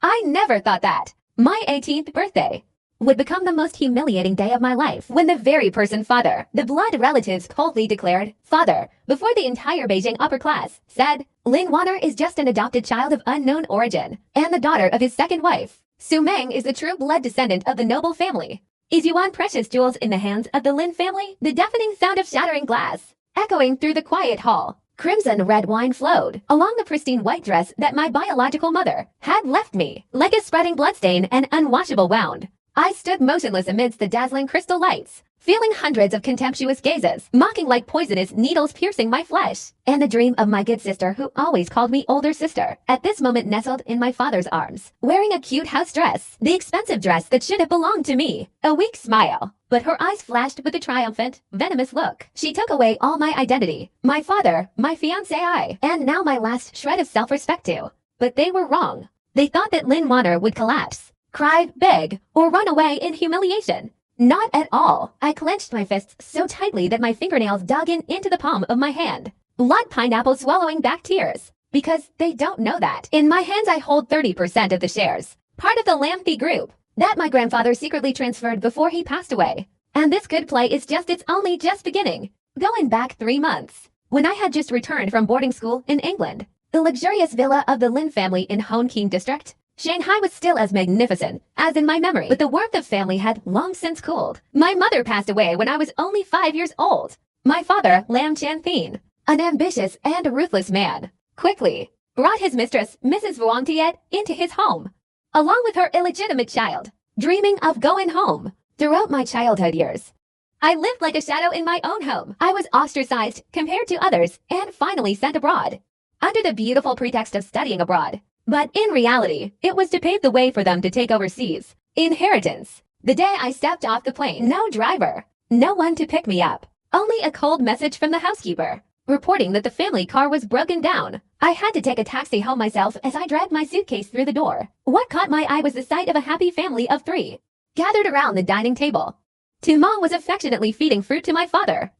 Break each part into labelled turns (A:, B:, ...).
A: I never thought that my 18th birthday would become the most humiliating day of my life when the very person father, the blood relatives coldly declared father, before the entire Beijing upper class, said, Lin Wanner is just an adopted child of unknown origin, and the daughter of his second wife. Su Meng is the true blood descendant of the noble family. Is Yuan precious jewels in the hands of the Lin family? The deafening sound of shattering glass, echoing through the quiet hall. Crimson red wine flowed along the pristine white dress that my biological mother had left me, like a spreading bloodstain and unwashable wound. I stood motionless amidst the dazzling crystal lights, feeling hundreds of contemptuous gazes, mocking like poisonous needles piercing my flesh. And the dream of my good sister, who always called me older sister, at this moment nestled in my father's arms, wearing a cute house dress, the expensive dress that should have belonged to me. A weak smile, but her eyes flashed with a triumphant, venomous look. She took away all my identity, my father, my fiancé, and now my last shred of self-respect too. But they were wrong. They thought that Lin Wanner would collapse, cry, beg, or run away in humiliation. Not at all. I clenched my fists so tightly that my fingernails dug into the palm of my hand. Blood pineapple swallowing back tears. Because they don't know that. In my hands I hold 30% of the shares, part of the Lamphey group, that my grandfather secretly transferred before he passed away. And this good play is it's only just beginning. Going back 3 months, when I had just returned from boarding school in England, the luxurious villa of the Lin family in Hongqing district, Shanghai was still as magnificent as in my memory, but the warmth of family had long since cooled. My mother passed away when I was only 5 years old. My father, Lam Chanpin, an ambitious and ruthless man, quickly brought his mistress, Mrs. Wang Tiet, into his home, along with her illegitimate child, dreaming of going home. Throughout my childhood years, I lived like a shadow in my own home. I was ostracized compared to others and finally sent abroad, under the beautiful pretext of studying abroad. But in reality, it was to pave the way for them to take overseas inheritance. The day I stepped off the plane, no driver, no one to pick me up, only a cold message from the housekeeper, reporting that the family car was broken down. I had to take a taxi home myself as I dragged my suitcase through the door. What caught my eye was the sight of a happy family of 3, gathered around the dining table. Tumong was affectionately feeding fruit to my father.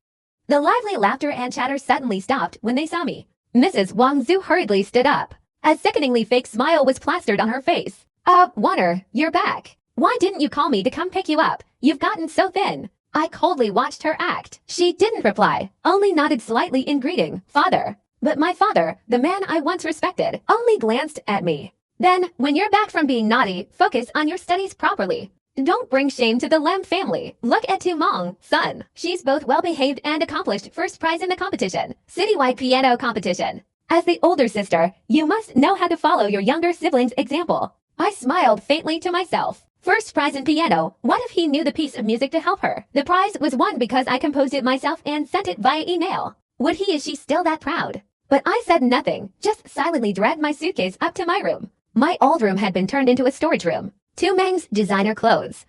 A: The lively laughter and chatter suddenly stopped when they saw me. Mrs. Wang Zhu hurriedly stood up. A sickeningly fake smile was plastered on her face. Wanner, you're back. Why didn't you call me to come pick you up? You've gotten so thin. I coldly watched her act. She didn't reply, only nodded slightly in greeting, father. But my father, the man I once respected, only glanced at me. Then, when you're back from being naughty, focus on your studies properly. Don't bring shame to the Lam family. Look at Tumong, son. She's both well-behaved and accomplished, first prize in the competition, citywide piano competition. As the older sister, you must know how to follow your younger sibling's example. I smiled faintly to myself. First prize in piano. What if he knew the piece of music to help her? The prize was won because I composed it myself and sent it via email. Would he is she still that proud? But I said nothing, just silently dragged my suitcase up to my room. My old room had been turned into a storage room. Tumeng's designer clothes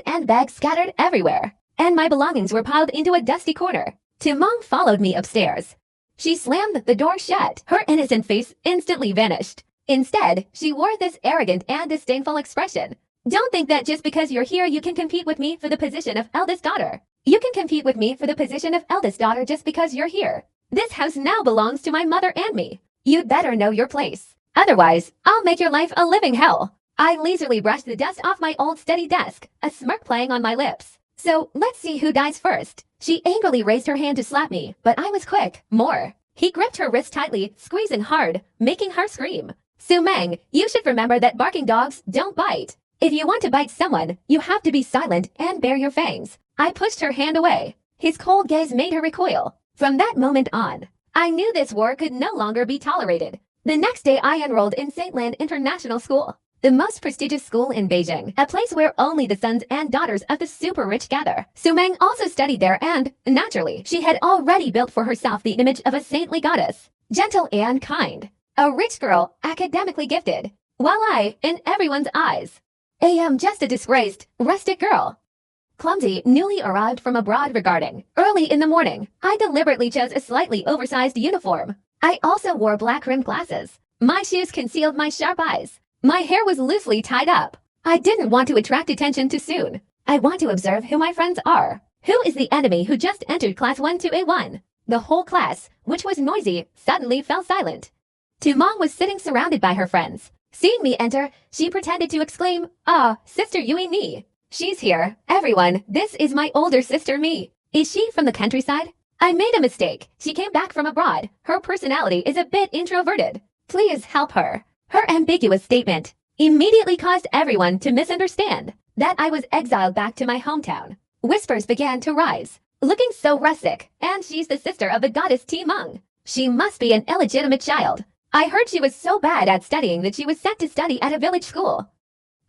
A: and bags scattered everywhere, and my belongings were piled into a dusty corner. Tumeng followed me upstairs. She slammed the door shut. Her innocent face instantly vanished. Instead, she wore this arrogant and disdainful expression. Don't think that just because you're here you can compete with me for the position of eldest daughter. You can compete with me for the position of eldest daughter just because you're here. This house now belongs to my mother and me. You'd better know your place. Otherwise, I'll make your life a living hell. I leisurely brushed the dust off my old study desk, a smirk playing on my lips. So, let's see who dies first. She angrily raised her hand to slap me, but I was quick. More. He gripped her wrist tightly, squeezing hard, making her scream. Su Meng, you should remember that barking dogs don't bite. If you want to bite someone, you have to be silent and bare your fangs. I pushed her hand away. His cold gaze made her recoil. From that moment on, I knew this war could no longer be tolerated. The next day I enrolled in St. Lan International School, the most prestigious school in Beijing, a place where only the sons and daughters of the super-rich gather. Su Meng also studied there and, naturally, she had already built for herself the image of a saintly goddess, gentle and kind, a rich girl, academically gifted, while I, in everyone's eyes, am just a disgraced, rustic girl. Clumsy, newly arrived from abroad regarding. Early in the morning, I deliberately chose a slightly oversized uniform. I also wore black-rimmed glasses. My shoes concealed my sharp eyes. My hair was loosely tied up. I didn't want to attract attention too soon. I want to observe who my friends are. Who is the enemy who just entered class 12A1? The whole class, which was noisy, suddenly fell silent. Tumong was sitting surrounded by her friends, Seeing me enter, she pretended to exclaim, "Ah, Sister Yui Ni. She's here. Everyone, this is my older sister Mi. Is she from the countryside? I made a mistake. She came back from abroad. Her personality is a bit introverted. Please help her." Her ambiguous statement immediately caused everyone to misunderstand that I was exiled back to my hometown. Whispers began to rise. Looking so rustic, and she's the sister of the goddess Timeng. She must be an illegitimate child. I heard she was so bad at studying that she was sent to study at a village school.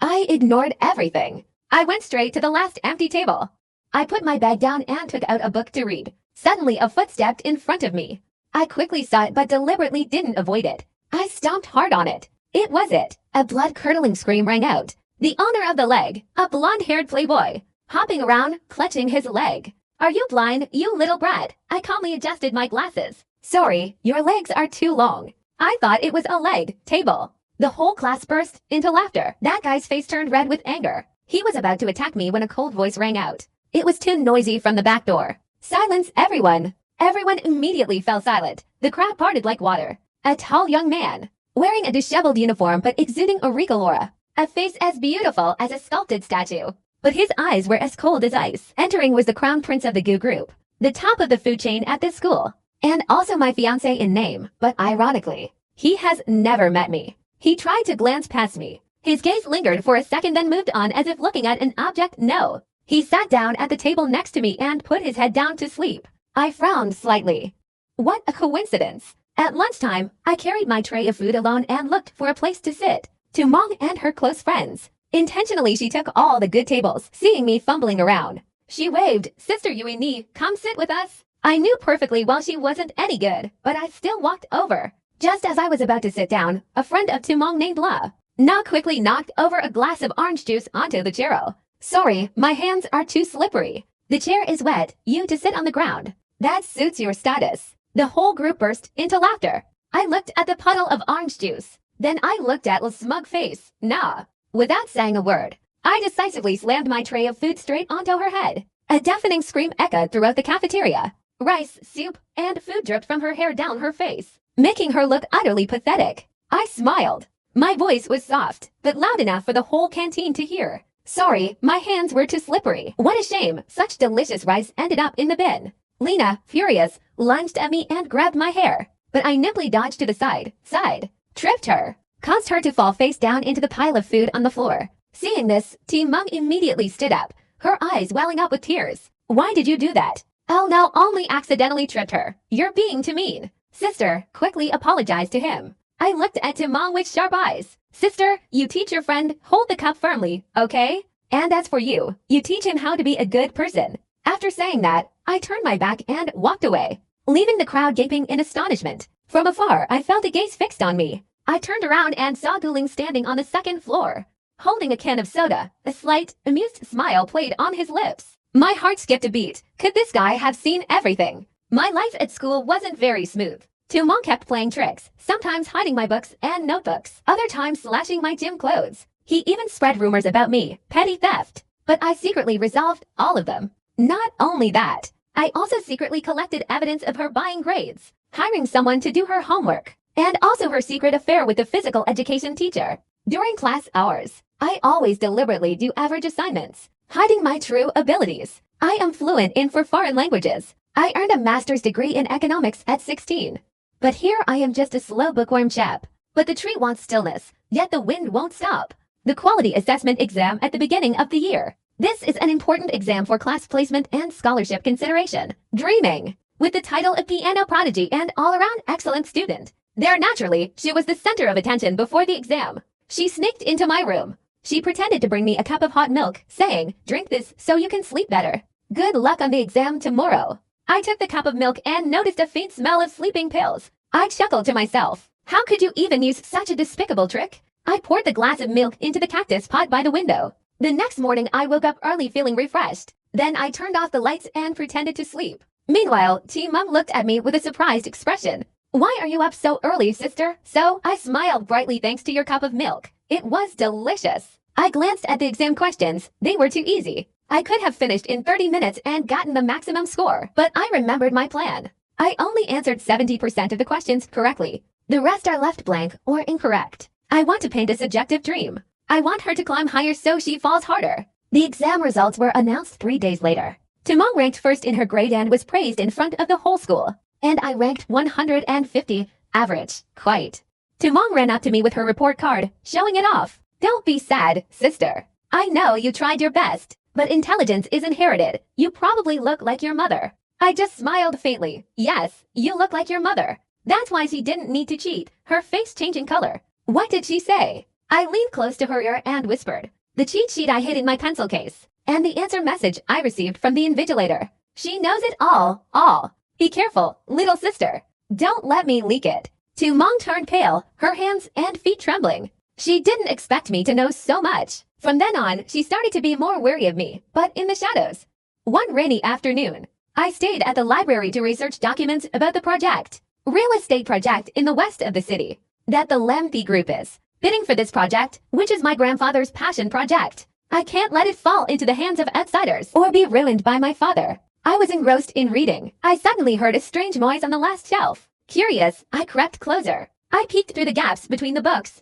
A: I ignored everything. I went straight to the last empty table. I put my bag down and took out a book to read. Suddenly, a foot stepped in front of me. I quickly saw it but deliberately didn't avoid it. I stomped hard on it. It was it. A blood-curdling scream rang out. The owner of the leg, a blonde-haired playboy, hopping around, clutching his leg. "Are you blind, you little brat?" I calmly adjusted my glasses. "Sorry, your legs are too long." I thought it was a leg table. The whole class burst into laughter. That guy's face turned red with anger. He was about to attack me when a cold voice rang out. It was too noisy from the back door. "Silence, everyone!" Everyone immediately fell silent. The crowd parted like water. A tall young man, wearing a disheveled uniform but exuding a regal aura. A face as beautiful as a sculpted statue. But his eyes were as cold as ice. Entering was the crown prince of the Gu group, the top of the food chain at this school. And also my fiancé in name, but ironically, he has never met me. He tried to glance past me. His gaze lingered for a second then moved on as if looking at an object. No. He sat down at the table next to me and put his head down to sleep. I frowned slightly. What a coincidence. At lunchtime, I carried my tray of food alone and looked for a place to sit. Timeng and her close friends. Intentionally, she took all the good tables, seeing me fumbling around. She waved, "Sister Yui Ni, come sit with us." I knew perfectly well she wasn't any good, but I still walked over. Just as I was about to sit down, a friend of Timeng named Na quickly knocked over a glass of orange juice onto the chair. "Sorry, my hands are too slippery. The chair is wet, you to sit on the ground. That suits your status." The whole group burst into laughter. I looked at the puddle of orange juice. Then I looked at La's smug face. Nah. Without saying a word, I decisively slammed my tray of food straight onto her head. A deafening scream echoed throughout the cafeteria. Rice, soup, and food dripped from her hair down her face, making her look utterly pathetic. I smiled. My voice was soft, but loud enough for the whole canteen to hear. "Sorry, my hands were too slippery." What a shame, such delicious rice ended up in the bin. Lena, furious, lunged at me and grabbed my hair, but I nimbly dodged to the side, tripped her, caused her to fall face down into the pile of food on the floor. Seeing this, Timeng immediately stood up, her eyes welling up with tears. "Why did you do that?" "Oh no, only accidentally tripped her. You're being too mean." Sister quickly apologized to him. I looked at Timeng with sharp eyes. "Sister, you teach your friend, hold the cup firmly, okay? And as for you, you teach him how to be a good person." After saying that, I turned my back and walked away, leaving the crowd gaping in astonishment. From afar, I felt a gaze fixed on me. I turned around and saw Guling standing on the second floor, holding a can of soda. A slight, amused smile played on his lips. My heart skipped a beat. Could this guy have seen everything? My life at school wasn't very smooth. Timeng kept playing tricks, sometimes hiding my books and notebooks, other times slashing my gym clothes. He even spread rumors about me, petty theft. But I secretly resolved all of them. Not only that, I also secretly collected evidence of her buying grades, hiring someone to do her homework, and also her secret affair with the physical education teacher. During class hours, I always deliberately do average assignments, hiding my true abilities. I am fluent in 4 foreign languages. I earned a master's degree in economics at 16. But here I am just a slow bookworm chap. But the tree wants stillness, yet the wind won't stop. The quality assessment exam at the beginning of the year. This is an important exam for class placement and scholarship consideration. Dreaming, with the title of piano prodigy and all-around excellent student. There naturally, she was the center of attention before the exam. She sneaked into my room. She pretended to bring me a cup of hot milk, saying, "Drink this so you can sleep better. Good luck on the exam tomorrow." I took the cup of milk and noticed a faint smell of sleeping pills. I chuckled to myself. How could you even use such a despicable trick? I poured the glass of milk into the cactus pot by the window. The next morning I woke up early feeling refreshed. Then I turned off the lights and pretended to sleep. Meanwhile, Timeng looked at me with a surprised expression. "Why are you up so early, sister?" So I smiled brightly thanks to your cup of milk. It was delicious. I glanced at the exam questions. They were too easy. I could have finished in 30 minutes and gotten the maximum score, but I remembered my plan. I only answered 70% of the questions correctly. The rest are left blank or incorrect. I want to paint a subjective dream. I want her to climb higher so she falls harder. The exam results were announced 3 days later. Tumong ranked first in her grade and was praised in front of the whole school. And I ranked 150, average, quite. Tumong ran up to me with her report card, showing it off. Don't be sad, sister. I know you tried your best, but intelligence is inherited. You probably look like your mother. I just smiled faintly. Yes, you look like your mother. That's why she didn't need to cheat, her face changing color. What did she say? I leaned close to her ear and whispered. The cheat sheet I hid in my pencil case, and the answer message I received from the invigilator. She knows it all. Be careful, little sister. Don't let me leak it. Tumong turned pale, her hands and feet trembling. She didn't expect me to know so much. From then on, she started to be more wary of me, but in the shadows. One rainy afternoon, I stayed at the library to research documents about the project. Real estate project in the west of the city. That the Lempi group is bidding for this project, which is my grandfather's passion project. I can't let it fall into the hands of outsiders or be ruined by my father. I was engrossed in reading. I suddenly heard a strange noise on the last shelf. Curious, I crept closer. I peeked through the gaps between the books.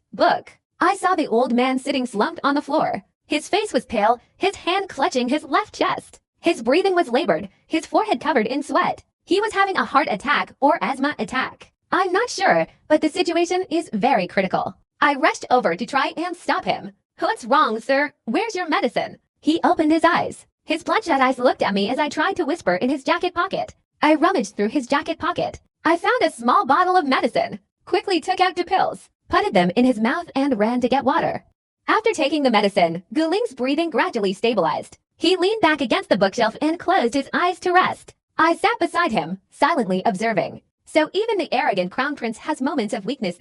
A: I saw the old man sitting slumped on the floor. His face was pale, his hand clutching his left chest. His breathing was labored, his forehead covered in sweat. He was having a heart attack or asthma attack. I'm not sure, but the situation is very critical. I rushed over to try and stop him. What's wrong, sir? Where's your medicine? He opened his eyes. His bloodshot eyes looked at me as I tried to whisper in his jacket pocket. I rummaged through his jacket pocket. I found a small bottle of medicine, quickly took out 2 pills, putted them in his mouth and ran to get water. After taking the medicine, Guling's breathing gradually stabilized. He leaned back against the bookshelf and closed his eyes to rest. I sat beside him, silently observing. So even the arrogant crown prince has moments of weakness.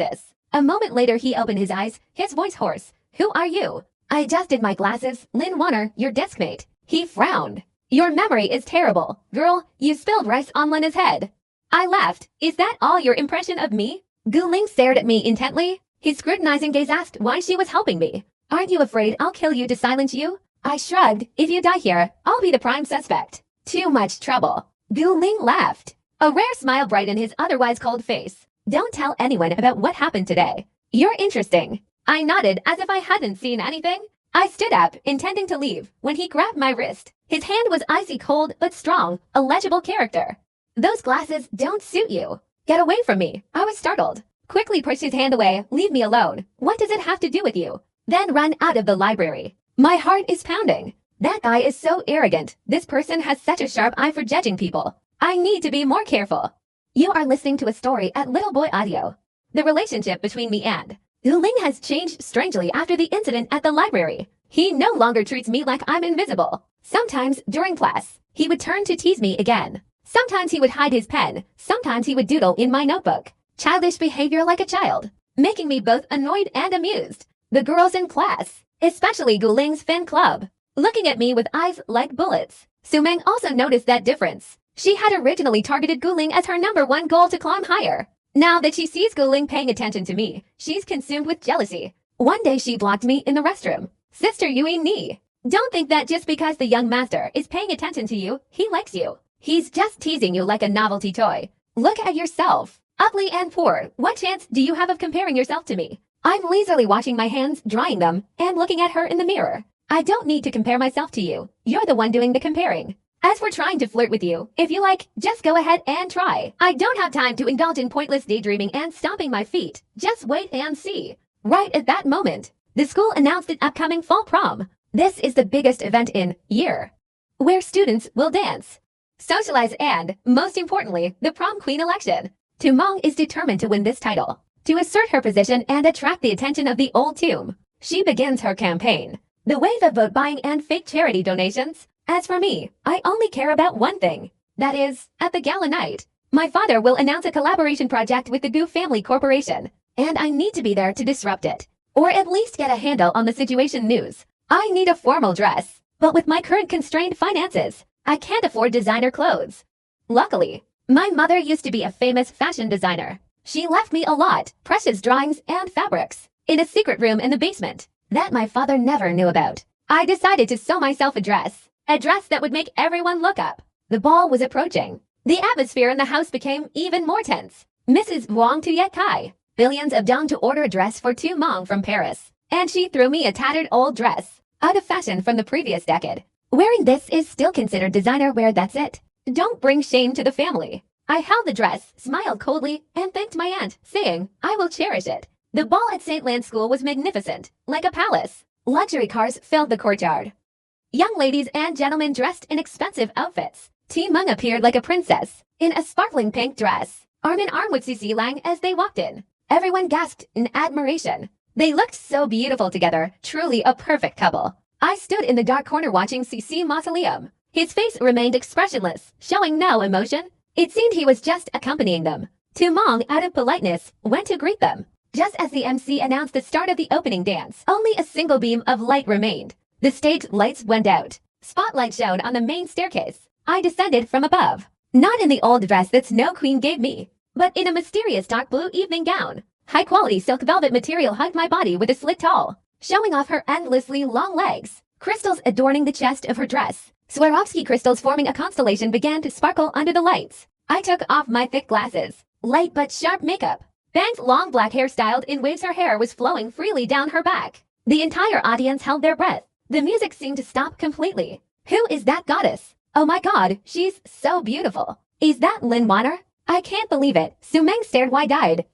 A: A moment later he opened his eyes, his voice hoarse. Who are you? I adjusted my glasses. Lin Warner, your deskmate. He frowned. Your memory is terrible. Girl, you spilled rice on Lena's head. I laughed. Is that all your impression of me? Guling stared at me intently. His scrutinizing gaze asked why she was helping me. Aren't you afraid I'll kill you to silence you? I shrugged. If you die here, I'll be the prime suspect. Too much trouble. Guling laughed. A rare smile brightened his otherwise cold face. Don't tell anyone about what happened today. You're interesting. I nodded as if I hadn't seen anything. I stood up, intending to leave, when he grabbed my wrist. His hand was icy cold but strong, a legible character. Those glasses don't suit you. Get away from me. I was startled. Quickly pushed his hand away. Leave me alone. What does it have to do with you? Then run out of the library. My heart is pounding. That guy is so arrogant. This person has such a sharp eye for judging people. I need to be more careful. You are listening to a story at Binhyen-audio. The relationship between me and Guling has changed strangely after the incident at the library. He no longer treats me like I'm invisible. Sometimes, during class, he would turn to tease me again. Sometimes he would hide his pen. Sometimes he would doodle in my notebook. Childish behavior like a child, making me both annoyed and amused. The girls in class, especially Guling's fan club, looking at me with eyes like bullets. Sumeng also noticed that difference. She had originally targeted Guling as her #1 goal to climb higher. Now that she sees Guling paying attention to me, she's consumed with jealousy. One day she blocked me in the restroom. Sister Yui Ni, don't think that just because the young master is paying attention to you, he likes you. He's just teasing you like a novelty toy. Look at yourself. Ugly and poor, what chance do you have of comparing yourself to me? I'm leisurely washing my hands, drying them, and looking at her in the mirror. I don't need to compare myself to you. You're the one doing the comparing. As for trying to flirt with you, if you like, just go ahead and try. I don't have time to indulge in pointless daydreaming and stomping my feet. Just wait and see. Right at that moment, the school announced its upcoming fall prom. This is the biggest event in year, where students will dance, socialize, and, most importantly, the prom queen election. Tumong is determined to win this title, to assert her position and attract the attention of the old tomb. She begins her campaign. The wave of vote buying and fake charity donations. As for me, I only care about one thing. That is, at the gala night, my father will announce a collaboration project with the Gu Family Corporation, and I need to be there to disrupt it, or at least get a handle on the situation news. I need a formal dress, but with my current constrained finances, I can't afford designer clothes. Luckily, my mother used to be a famous fashion designer. She left me a lot, precious drawings and fabrics, in a secret room in the basement, that my father never knew about. I decided to sew myself a dress that would make everyone look up. The ball was approaching. The atmosphere in the house became even more tense. Mrs. Wang Tuyet Kai, billions of dong to order a dress for Tu Mong from Paris, and she threw me a tattered old dress, out of fashion from the previous decade. Wearing this is still considered designer wear, that's it. Don't bring shame to the family. I held the dress, smiled coldly, and thanked my aunt, saying, I will cherish it. The ball at St. Lan's School was magnificent, like a palace. Luxury cars filled the courtyard. Young ladies and gentlemen dressed in expensive outfits. Tu Mong appeared like a princess, in a sparkling pink dress, arm in arm with Cici Lang as they walked in. Everyone gasped in admiration. They looked so beautiful together, truly a perfect couple. I stood in the dark corner watching Cici Mausoleum. His face remained expressionless, showing no emotion. It seemed he was just accompanying them. Tu Mong, out of politeness, went to greet them. Just as the MC announced the start of the opening dance, only a single beam of light remained. The stage lights went out. Spotlight shone on the main staircase. I descended from above. Not in the old dress that Snow Queen gave me, but in a mysterious dark blue evening gown. High-quality silk velvet material hugged my body with a slit tall, showing off her endlessly long legs. Crystals adorning the chest of her dress. Swarovski crystals forming a constellation began to sparkle under the lights. I took off my thick glasses. Light but sharp makeup. Bang's long black hair styled in waves, her hair was flowing freely down her back. The entire audience held their breath. The music seemed to stop completely. Who is that goddess? Oh my god, she's so beautiful. Is that Lin Wanner? I can't believe it. Sumeng stared wide-eyed.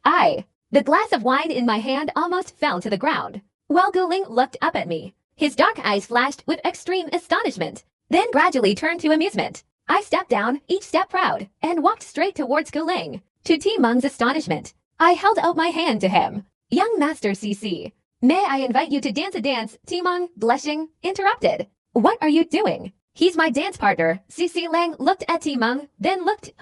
A: The glass of wine in my hand almost fell to the ground. While Guling looked up at me. His dark eyes flashed with extreme astonishment, then gradually turned to amusement. I stepped down, each step proud, and walked straight towards Guling. To Tu Mong's astonishment, I held out my hand to him. Young Master CC, may I invite you to dance a dance? Tu Mong, blushing, interrupted. What are you doing? He's my dance partner. CC Lang looked at Tu Mong, then looked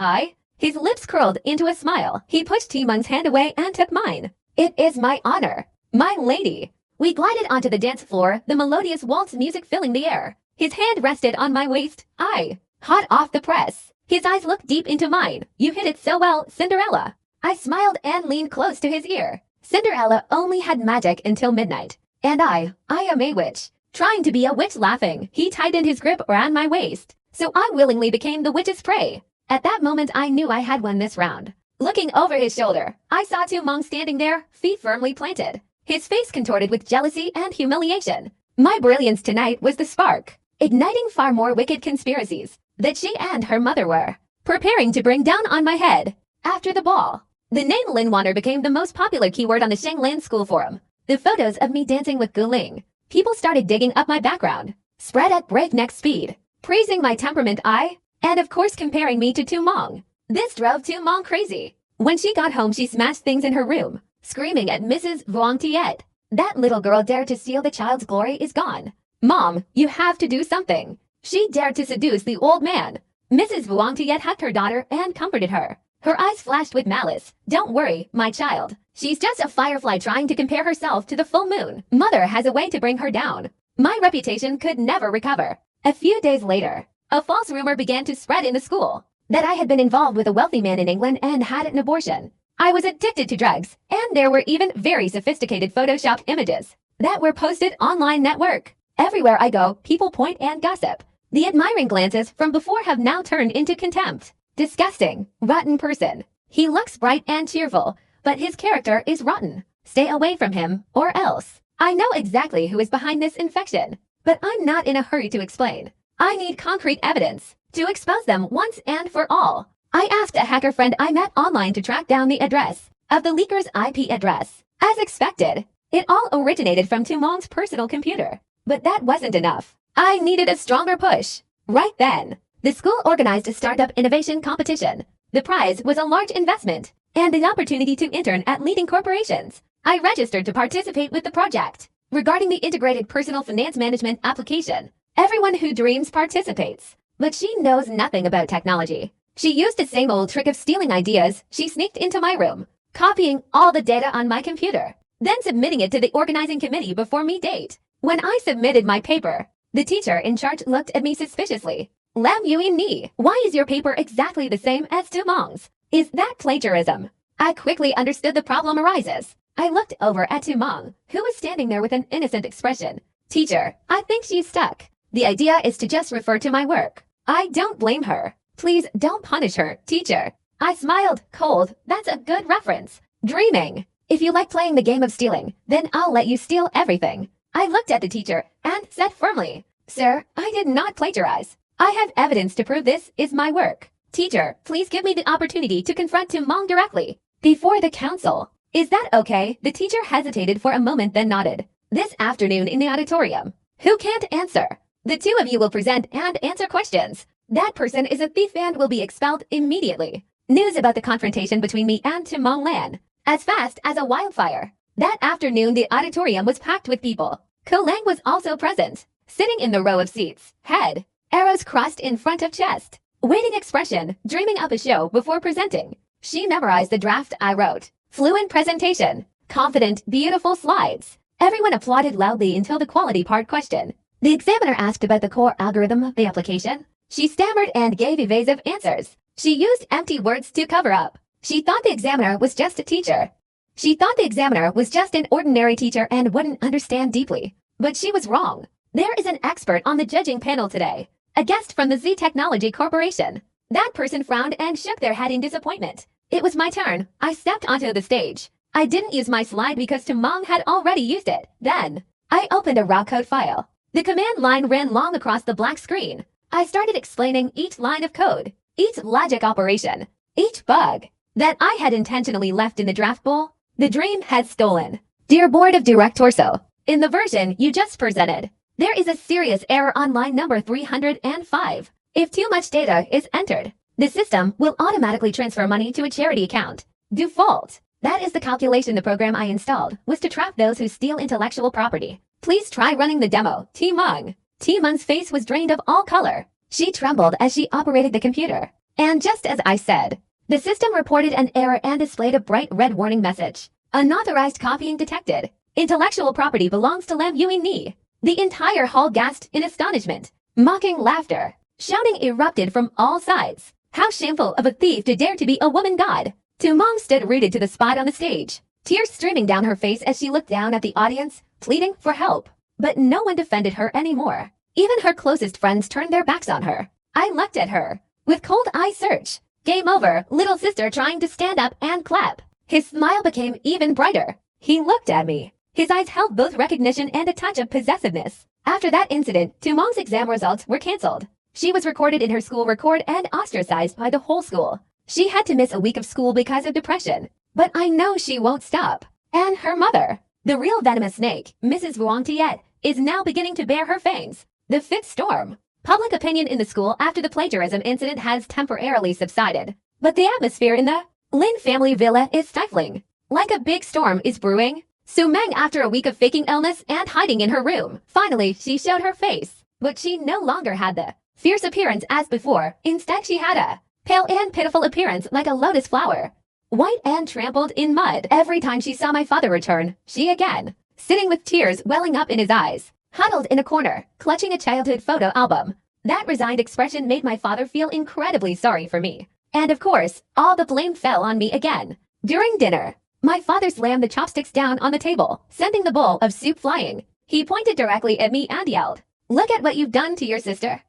A: His lips curled into a smile. He pushed Tu Mong's hand away and took mine. It is my honor. My lady. We glided onto the dance floor, the melodious waltz music filling the air. His hand rested on my waist. Hot off the press. His eyes looked deep into mine. You hit it so well, Cinderella. I smiled and leaned close to his ear. Cinderella only had magic until midnight. And I am a witch. Trying to be a witch laughing, he tightened his grip around my waist. So I willingly became the witch's prey. At that moment I knew I had won this round. Looking over his shoulder, I saw Tu Mong standing there, feet firmly planted. His face contorted with jealousy and humiliation. My brilliance tonight was the spark, igniting far more wicked conspiracies that she and her mother were preparing to bring down on my head. After the ball, the name Lin Wanner became the most popular keyword on the Shanglan School forum. The photos of me dancing with Guling. People started digging up my background, spread at breakneck speed, praising my temperament, and of course comparing me to Tu Mong. This drove Tu Mong crazy. When she got home, she smashed things in her room, screaming at Mrs. Vuong Tiet. That little girl dared to steal the child's glory is gone. Mom, you have to do something. She dared to seduce the old man. Mrs. Vuong Tiet hugged her daughter and comforted her. Her eyes flashed with malice. Don't worry, my child. She's just a firefly trying to compare herself to the full moon. Mother has a way to bring her down. My reputation could never recover. A few days later, a false rumor began to spread in the school that I had been involved with a wealthy man in England and had an abortion. I was addicted to drugs, and there were even very sophisticated Photoshopped images that were posted online network. Everywhere I go, people point and gossip. The admiring glances from before have now turned into contempt. Disgusting, rotten person. He looks bright and cheerful, but his character is rotten. Stay away from him, or else. I know exactly who is behind this infection, but I'm not in a hurry to explain. I need concrete evidence to expose them once and for all. I asked a hacker friend I met online to track down the address of the leaker's IP address. As expected, it all originated from Tu Mong's personal computer. But that wasn't enough. I needed a stronger push. Right then, the school organized a startup innovation competition. The prize was a large investment and an opportunity to intern at leading corporations. I registered to participate with the project. Regarding the integrated personal finance management application, everyone who dreams participates. But she knows nothing about technology. She used the same old trick of stealing ideas. She sneaked into my room, copying all the data on my computer, then submitting it to the organizing committee before me date. When I submitted my paper, the teacher in charge looked at me suspiciously. Lam Yui Ni, why is your paper exactly the same as Tu Mong's? Is that plagiarism? I quickly understood the problem arises. I looked over at Tu Mong, who was standing there with an innocent expression. Teacher, I think she's stuck. The idea is to just refer to my work. I don't blame her. Please don't punish her, teacher. I smiled, cold. That's a good reference. Dreaming. If you like playing the game of stealing, then I'll let you steal everything. I looked at the teacher and said firmly, "Sir, I did not plagiarize. I have evidence to prove this is my work. Teacher, please give me the opportunity to confront Tumong directly, before the council. Is that okay?" The teacher hesitated for a moment then nodded. "This afternoon in the auditorium. Who can't answer? The two of you will present and answer questions. That person is a thief and will be expelled immediately." News about the confrontation between me and Tumong Lan as fast as a wildfire. That afternoon the auditorium was packed with people. Ko Lang was also present, sitting in the row of seats, head, arrows crossed in front of chest, waiting expression, dreaming up a show before presenting. She memorized the draft I wrote. Fluent presentation, confident, beautiful slides. Everyone applauded loudly until the quality part question. The examiner asked about the core algorithm of the application. She stammered and gave evasive answers. She used empty words to cover up. She thought the examiner was just a teacher. She thought the examiner was just an ordinary teacher and wouldn't understand deeply. But she was wrong. There is an expert on the judging panel today, a guest from the Z Technology Corporation. That person frowned and shook their head in disappointment. It was my turn. I stepped onto the stage. I didn't use my slide because Tumong had already used it. Then, I opened a raw code file. The command line ran long across the black screen. I started explaining each line of code, each logic operation, each bug that I had intentionally left in the draft bowl. The dream had stolen. Dear Board of Directors, in the version you just presented, there is a serious error on line number 305. If too much data is entered, the system will automatically transfer money to a charity account. Default. That is the calculation the program I installed was to trap those who steal intellectual property. Please try running the demo. Tumong. Tumong's face was drained of all color. She trembled as she operated the computer. And just as I said, the system reported an error and displayed a bright red warning message. Unauthorized copying detected. Intellectual property belongs to Lam Yui Ni. The entire hall gasped in astonishment. Mocking laughter. Shouting erupted from all sides. How shameful of a thief to dare to be a woman god. Tumong stood rooted to the spot on the stage, tears streaming down her face as she looked down at the audience, pleading for help. But no one defended her anymore. Even her closest friends turned their backs on her. I looked at her with cold eye search. Game over, little sister trying to stand up and clap. His smile became even brighter. He looked at me. His eyes held both recognition and a touch of possessiveness. After that incident, Tumong's exam results were cancelled. She was recorded in her school record and ostracized by the whole school. She had to miss a week of school because of depression. But I know she won't stop. And her mother, the real venomous snake, Mrs. Vuong Tiet, is now beginning to bear her fangs. The fifth storm. Public opinion in the school after the plagiarism incident has temporarily subsided. But the atmosphere in the Lin family villa is stifling. Like a big storm is brewing. Su Meng, after a week of faking illness and hiding in her room, finally she showed her face. But she no longer had the fierce appearance as before. Instead she had a pale and pitiful appearance like a lotus flower. White and trampled in mud. Every time she saw my father return, she again, sitting with tears welling up in his eyes, huddled in a corner, clutching a childhood photo album. That resigned expression made my father feel incredibly sorry for me. And of course, all the blame fell on me again. During dinner, my father slammed the chopsticks down on the table, sending the bowl of soup flying. He pointed directly at me and yelled, "Look at what you've done to your sister.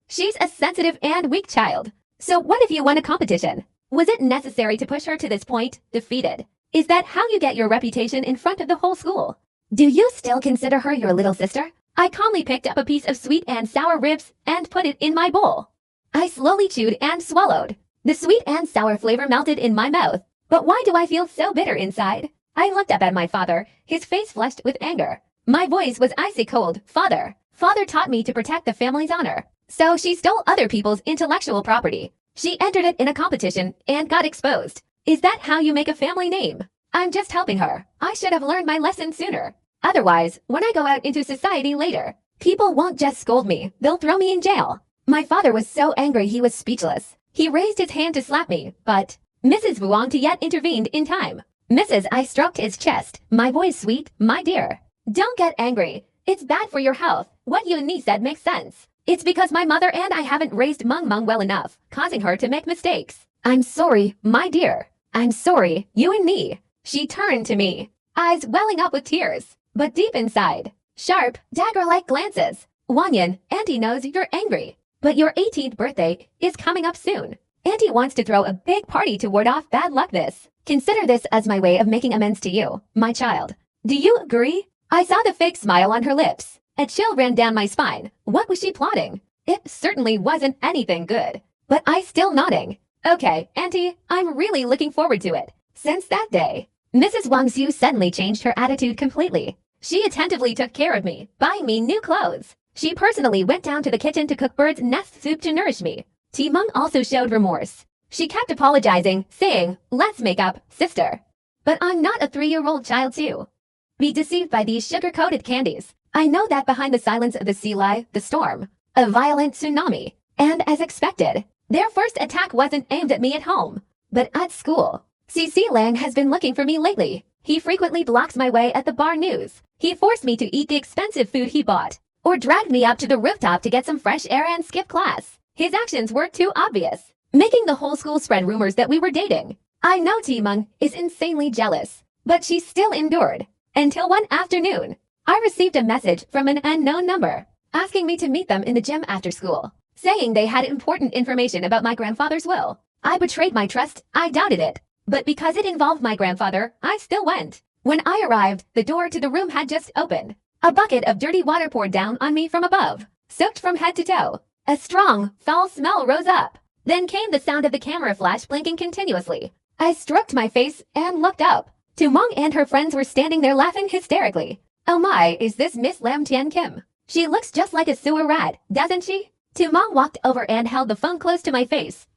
A: She's a sensitive and weak child. So what if you won a competition? Was it necessary to push her to this point, defeated? Is that how you get your reputation in front of the whole school? Do you still consider her your little sister?" I calmly picked up a piece of sweet and sour ribs and put it in my bowl. I slowly chewed and swallowed. The sweet and sour flavor melted in my mouth. But why do I feel so bitter inside? I looked up at my father, his face flushed with anger. My voice was icy cold. "Father. Father taught me to protect the family's honor. So she stole other people's intellectual property. She entered it in a competition and got exposed. Is that how you make a family name? I'm just helping her. I should have learned my lesson sooner. Otherwise, when I go out into society later, people won't just scold me, they'll throw me in jail." My father was so angry he was speechless. He raised his hand to slap me, but Mrs. Vuong Tiet intervened in time. "Mrs. I stroked his chest, my voice sweet, my dear. Don't get angry. It's bad for your health. What you and me said makes sense. It's because my mother and I haven't raised Meng Meng well enough, causing her to make mistakes. I'm sorry, my dear. I'm sorry, you and me." She turned to me, eyes welling up with tears. But deep inside, sharp, dagger-like glances. "Wanyan, Auntie knows you're angry. But your 18th birthday is coming up soon. Auntie wants to throw a big party to ward off bad luck this Consider this as my way of making amends to you, my child. Do you agree? I saw the fake smile on her lips. A chill ran down my spine. What was she plotting? It certainly wasn't anything good. But I still nodding. Okay, Auntie, I'm really looking forward to it. Since that day, Mrs. Wang Xiu suddenly changed her attitude completely. She attentively took care of me, buying me new clothes. She personally went down to the kitchen to cook bird's nest soup to nourish me. Timeng also showed remorse. She kept apologizing, saying, "Let's make up, sister." But I'm not a 3-year-old child too. Be deceived by these sugar-coated candies. I know that behind the silence of the sea lie the storm, a violent tsunami. And as expected, their first attack wasn't aimed at me at home, but at school. CC Lang has been looking for me lately. He frequently blocks my way at the bar news. He forced me to eat the expensive food he bought, or dragged me up to the rooftop to get some fresh air and skip class. His actions were too obvious, making the whole school spread rumors that we were dating. I know Timeng is insanely jealous, but she still endured. Until one afternoon, I received a message from an unknown number, asking me to meet them in the gym after school, saying they had important information about my grandfather's will. I betrayed my trust. I doubted it. But because it involved my grandfather, I still went. When I arrived, the door to the room had just opened. A bucket of dirty water poured down on me from above, soaked from head to toe. A strong, foul smell rose up. Then came the sound of the camera flash blinking continuously. I stroked my face and looked up. Timeng and her friends were standing there laughing hysterically. Oh my, is this Miss Lam Tian Kim? She looks just like a sewer rat, doesn't she? Timeng walked over and held the phone close to my face.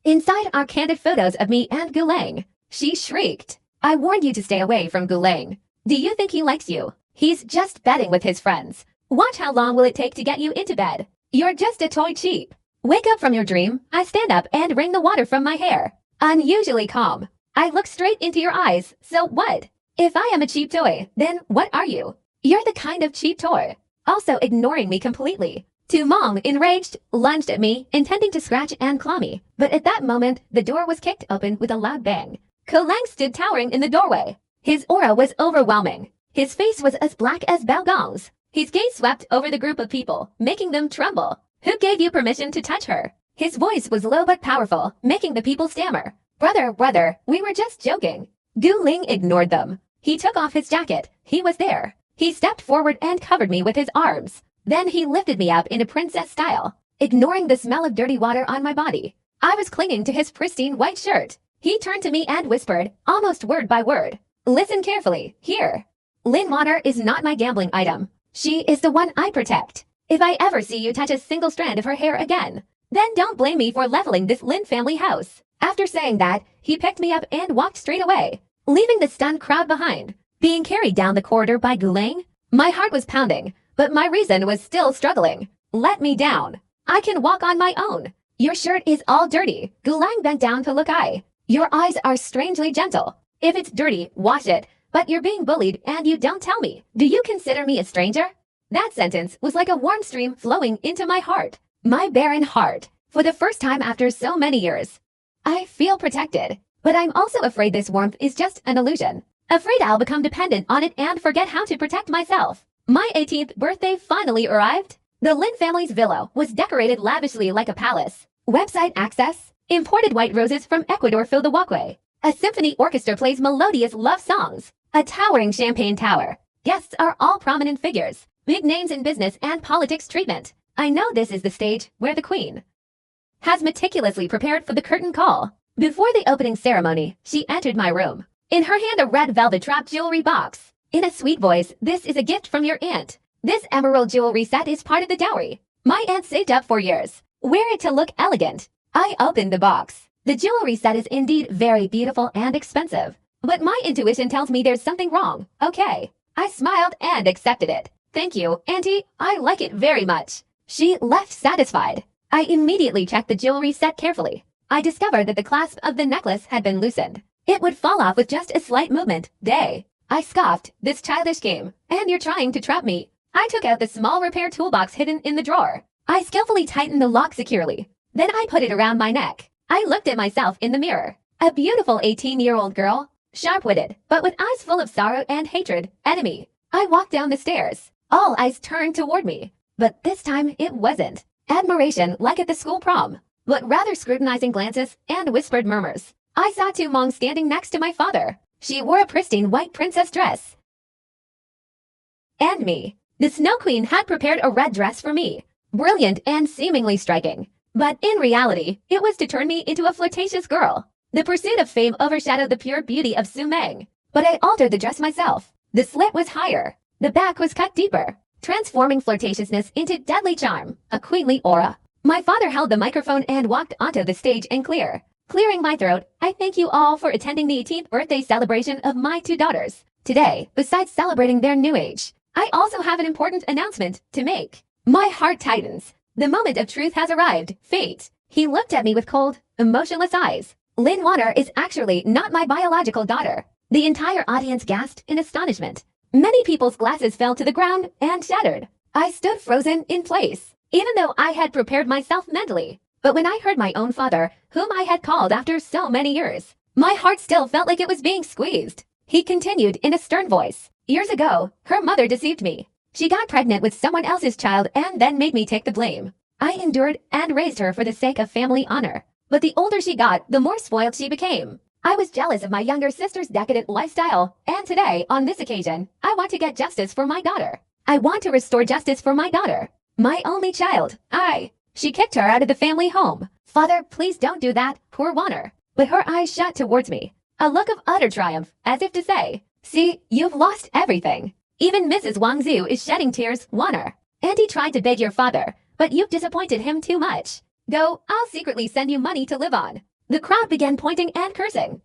A: Inside are candid photos of me and Gulang. She shrieked. I warned you to stay away from Gulang. Do you think he likes you? He's just betting with his friends. Watch how long will it take to get you into bed. You're just a toy cheap. Wake up from your dream. I stand up and wring the water from my hair. Unusually calm. I look straight into your eyes. So what? If I am a cheap toy, then what are you? You're the kind of cheap toy. Also ignoring me completely. Timeng, enraged, lunged at me, intending to scratch and claw me. But at that moment, the door was kicked open with a loud bang. Gulang stood towering in the doorway. His aura was overwhelming. His face was as black as Baogong's. His gaze swept over the group of people, making them tremble. Who gave you permission to touch her? His voice was low but powerful, making the people stammer. Brother, we were just joking. Guling ignored them. He took off his jacket. He was there. He stepped forward and covered me with his arms. Then he lifted me up in a princess style, ignoring the smell of dirty water on my body. I was clinging to his pristine white shirt. He turned to me and whispered, almost word by word, "Listen carefully, here. Lin Water is not my gambling item. She is the one I protect. If I ever see you touch a single strand of her hair again, then don't blame me for leveling this Lin family house." After saying that, he picked me up and walked straight away, leaving the stunned crowd behind. Being carried down the corridor by Gulang, my heart was pounding, but my reason was still struggling. Let me down. I can walk on my own. Your shirt is all dirty. Gulang bent down to look I. Your eyes are strangely gentle. If it's dirty, wash it. But you're being bullied and you don't tell me. Do you consider me a stranger? That sentence was like a warm stream flowing into my heart. My barren heart. For the first time after so many years, I feel protected. But I'm also afraid this warmth is just an illusion. Afraid I'll become dependent on it and forget how to protect myself. My 18th birthday finally arrived. The Lin family's villa was decorated lavishly like a palace. Website access. Imported white roses from Ecuador fill the walkway. A symphony orchestra plays melodious love songs. A towering champagne tower. Guests are all prominent figures. Big names in business and politics treatment. I know this is the stage where the queen has meticulously prepared for the curtain call. Before the opening ceremony, she entered my room. In her hand a red velvet wrapped jewelry box. In a sweet voice, "This is a gift from your aunt. This emerald jewelry set is part of the dowry. My aunt saved up for years. Wear it to look elegant." I opened the box. The jewelry set is indeed very beautiful and expensive. But my intuition tells me there's something wrong. Okay. I smiled and accepted it. "Thank you, Auntie. I like it very much." She left satisfied. I immediately checked the jewelry set carefully. I discovered that the clasp of the necklace had been loosened. It would fall off with just a slight movement. I scoffed. "This childish game. And you're trying to trap me." I took out the small repair toolbox hidden in the drawer. I skillfully tightened the lock securely. Then I put it around my neck. I looked at myself in the mirror. A beautiful 18-year-old girl. Sharp-witted, but with eyes full of sorrow and hatred. Enemy. I walked down the stairs. All eyes turned toward me. But this time it wasn't admiration like at the school prom, but rather scrutinizing glances and whispered murmurs. I saw Tu Mong standing next to my father. She wore a pristine white princess dress. And me. The Snow Queen had prepared a red dress for me. Brilliant and seemingly striking. But in reality, it was to turn me into a flirtatious girl. The pursuit of fame overshadowed the pure beauty of Su Meng. But I altered the dress myself. The slit was higher. The back was cut deeper, transforming flirtatiousness into deadly charm, a queenly aura. My father held the microphone and walked onto the stage and clearing my throat. I thank you all for attending the 18th birthday celebration of my two daughters. Today, besides celebrating their new age, I also have an important announcement to make. My heart tightens. The moment of truth has arrived. Fate. He looked at me with cold, emotionless eyes. Lin Warner is actually not my biological daughter. The entire audience gasped in astonishment. Many people's glasses fell to the ground and shattered. I stood frozen in place, even though I had prepared myself mentally. But when I heard my own father, whom I had called after so many years, my heart still felt like it was being squeezed. He continued in a stern voice. Years ago, her mother deceived me. She got pregnant with someone else's child and then made me take the blame. I endured and raised her for the sake of family honor. But the older she got, the more spoiled she became. I was jealous of my younger sister's decadent lifestyle, and today, on this occasion, I want to get justice for my daughter. I want to restore justice for my daughter. My only child. She kicked her out of the family home. Father, please don't do that, poor Warner. But her eyes shot towards me. A look of utter triumph, as if to say, see, you've lost everything. Even Mrs. Wang Zhu is shedding tears, Warner. Auntie tried to beg your father, but you've disappointed him too much. Go, I'll secretly send you money to live on. The crowd began pointing and cursing.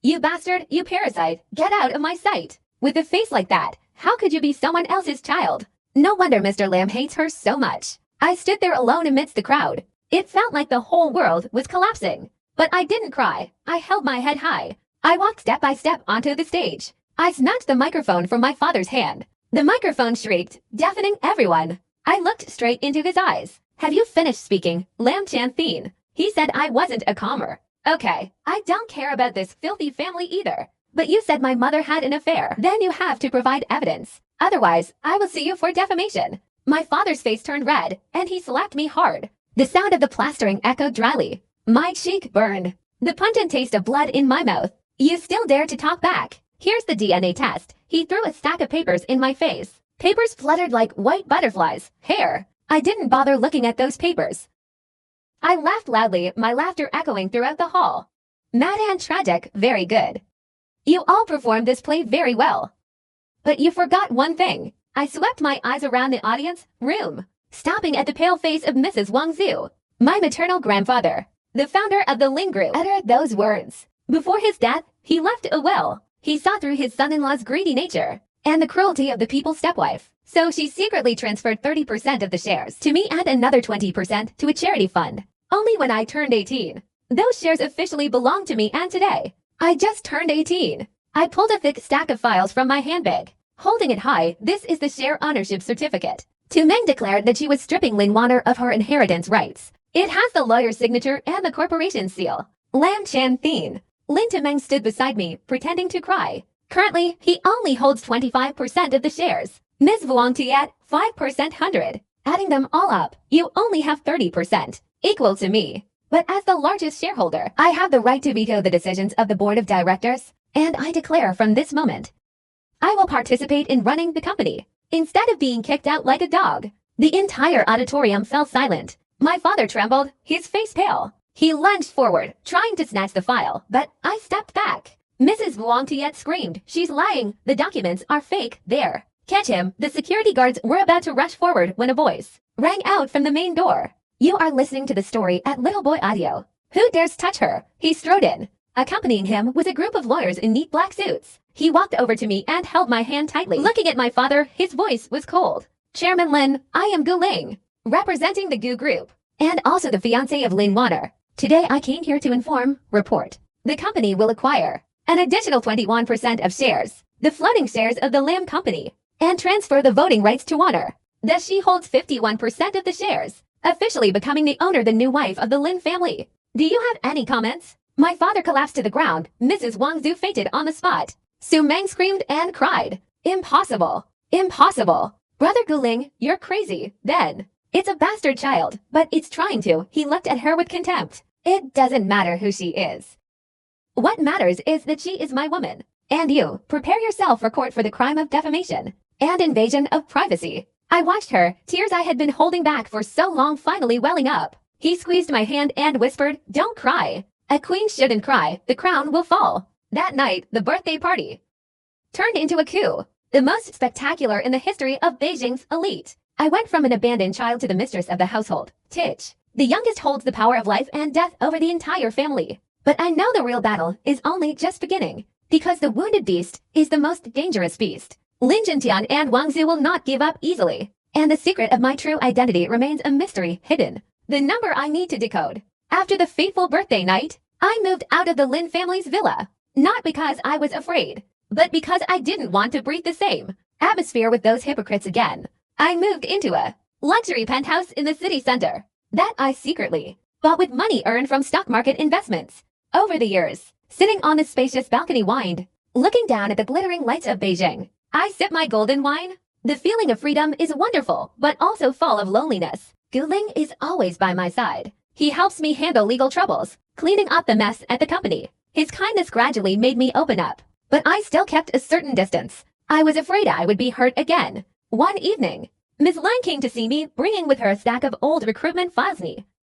A: You bastard, you parasite, get out of my sight. With a face like that, how could you be someone else's child? No wonder Mr. Lam hates her so much. I stood there alone amidst the crowd. It felt like the whole world was collapsing. But I didn't cry. I held my head high. I walked step by step onto the stage. I snatched the microphone from my father's hand. The microphone shrieked, deafening everyone. I looked straight into his eyes. Have you finished speaking, Lam Chan-thin? He said I wasn't a commoner. Okay, I don't care about this filthy family either. But you said my mother had an affair. Then you have to provide evidence. Otherwise, I will sue you for defamation. My father's face turned red, and he slapped me hard. The sound of the plastering echoed dryly. My cheek burned. The pungent taste of blood in my mouth. You still dare to talk back? Here's the DNA test. He threw a stack of papers in my face. Papers fluttered like white butterflies. Hair. I didn't bother looking at those papers. I laughed loudly, my laughter echoing throughout the hall. Mad and tragic, very good. You all performed this play very well. But you forgot one thing. I swept my eyes around the audience room, stopping at the pale face of Mrs. Wang Zhu, my maternal grandfather, the founder of the Lin Group. Uttered those words. Before his death, he left a will. He saw through his son-in-law's greedy nature and the cruelty of the people's stepwife. So she secretly transferred 30% of the shares to me and another 20% to a charity fund. Only when I turned 18. Those shares officially belong to me, and today, I just turned 18. I pulled a thick stack of files from my handbag. Holding it high, this is the share ownership certificate. Tu Meng declared that she was stripping Lin Warner of her inheritance rights. It has the lawyer's signature and the corporation seal. Lam Chan-thin. Lin Tu Meng stood beside me, pretending to cry. Currently, he only holds 25% of the shares. Ms. Vuong Tiet, 5% 100. Adding them all up, you only have 30%. Equal to me. But as the largest shareholder, I have the right to veto the decisions of the board of directors, and I declare from this moment, I will participate in running the company, instead of being kicked out like a dog. The entire auditorium fell silent. My father trembled, his face pale. He lunged forward, trying to snatch the file, but I stepped back. Mrs. Vuong Tiet screamed, she's lying, the documents are fake, there. Catch him. The security guards were about to rush forward when a voice rang out from the main door. You are listening to the story at Binhyen-audio. Who dares touch her? He strode in. Accompanying him was a group of lawyers in neat black suits. He walked over to me and held my hand tightly. Looking at my father, his voice was cold. Chairman Lin, I am Gu Ling, representing the Gu Group, and also the fiancé of Lin Warner. Today I came here to report. The company will acquire an additional 21% of shares, the floating shares of the Lam Company, and transfer the voting rights to Warner. Thus she holds 51% of the shares, officially becoming the owner, the new wife of the Lin family. Do you have any comments? My father collapsed to the ground. Mrs. Wang Zhu fainted on the spot. Su Meng screamed and cried. Impossible. Impossible. Brother Guling, you're crazy. Then. It's a bastard child, but it's trying to. He looked at her with contempt. It doesn't matter who she is. What matters is that she is my woman. And you, prepare yourself for court for the crime of defamation and invasion of privacy. I watched her, tears I had been holding back for so long finally welling up. He squeezed my hand and whispered, "Don't cry. A queen shouldn't cry, the crown will fall." That night, the birthday party turned into a coup, the most spectacular in the history of Beijing's elite. I went from an abandoned child to the mistress of the household. Tich, the youngest, holds the power of life and death over the entire family. But I know the real battle is only just beginning, because the wounded beast is the most dangerous beast. Lin Jintian and Wang Zhu will not give up easily, and the secret of my true identity remains a mystery hidden. The number I need to decode. After the fateful birthday night, I moved out of the Lin family's villa, not because I was afraid, but because I didn't want to breathe the same atmosphere with those hypocrites again. I moved into a luxury penthouse in the city center that I secretly bought with money earned from stock market investments. Over the years, sitting on the spacious balcony wine, looking down at the glittering lights of Beijing, I sip my golden wine. The feeling of freedom is wonderful, but also full of loneliness. Guling is always by my side. He helps me handle legal troubles, cleaning up the mess at the company. His kindness gradually made me open up, but I still kept a certain distance. I was afraid I would be hurt again. One evening, Ms. Lang came to see me, bringing with her a stack of old recruitment files.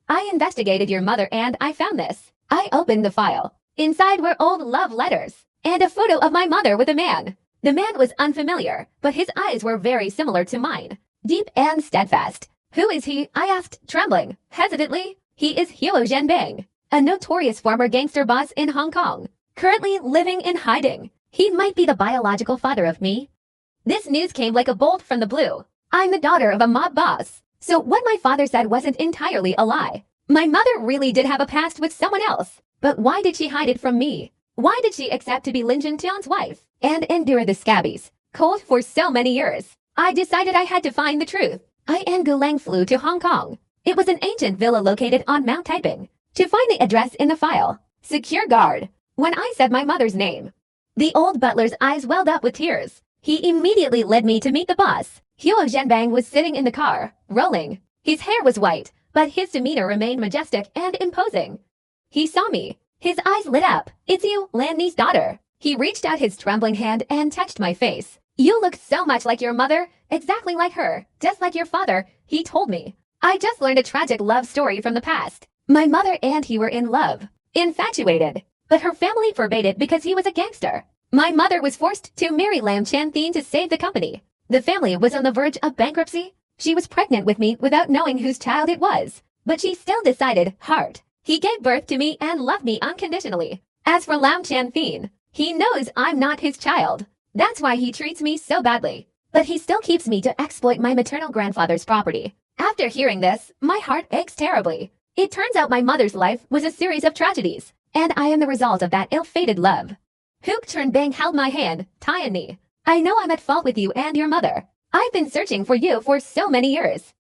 A: I investigated your mother and I found this. I opened the file. Inside were old love letters and a photo of my mother with a man. The man was unfamiliar, but his eyes were very similar to mine, deep and steadfast. "Who is he?" I asked, trembling. Hesitantly, "He is Huo Zhenbang, a notorious former gangster boss in Hong Kong, currently living in hiding. He might be the biological father of me." This news came like a bolt from the blue. I'm the daughter of a mob boss, so what my father said wasn't entirely a lie. My mother really did have a past with someone else, but why did she hide it from me? Why did she accept to be Lin Jintian's wife and endure the scabbies cold for so many years? I decided I had to find the truth. I and Gulang flew to Hong Kong. It was an ancient villa located on Mount Taiping. To find the address in the file, secure guard. When I said my mother's name, the old butler's eyes welled up with tears. He immediately led me to meet the boss. Huo Zhenbang was sitting in the car, rolling. His hair was white, but his demeanor remained majestic and imposing. He saw me. His eyes lit up. "It's you, Lanni's daughter." He reached out his trembling hand and touched my face. "You look so much like your mother, exactly like her, just like your father," he told me. I just learned a tragic love story from the past. My mother and he were in love, infatuated, but her family forbade it because he was a gangster. My mother was forced to marry Lam Chanthin to save the company. The family was on the verge of bankruptcy. She was pregnant with me without knowing whose child it was, but she still decided hard. He gave birth to me and loved me unconditionally. As for Lam Chanthin, he knows I'm not his child. That's why he treats me so badly. But he still keeps me to exploit my maternal grandfather's property. After hearing this, my heart aches terribly. It turns out my mother's life was a series of tragedies, and I am the result of that ill-fated love. Hook Turnbang held my hand, tying me. "I know I'm at fault with you and your mother. I've been searching for you for so many years.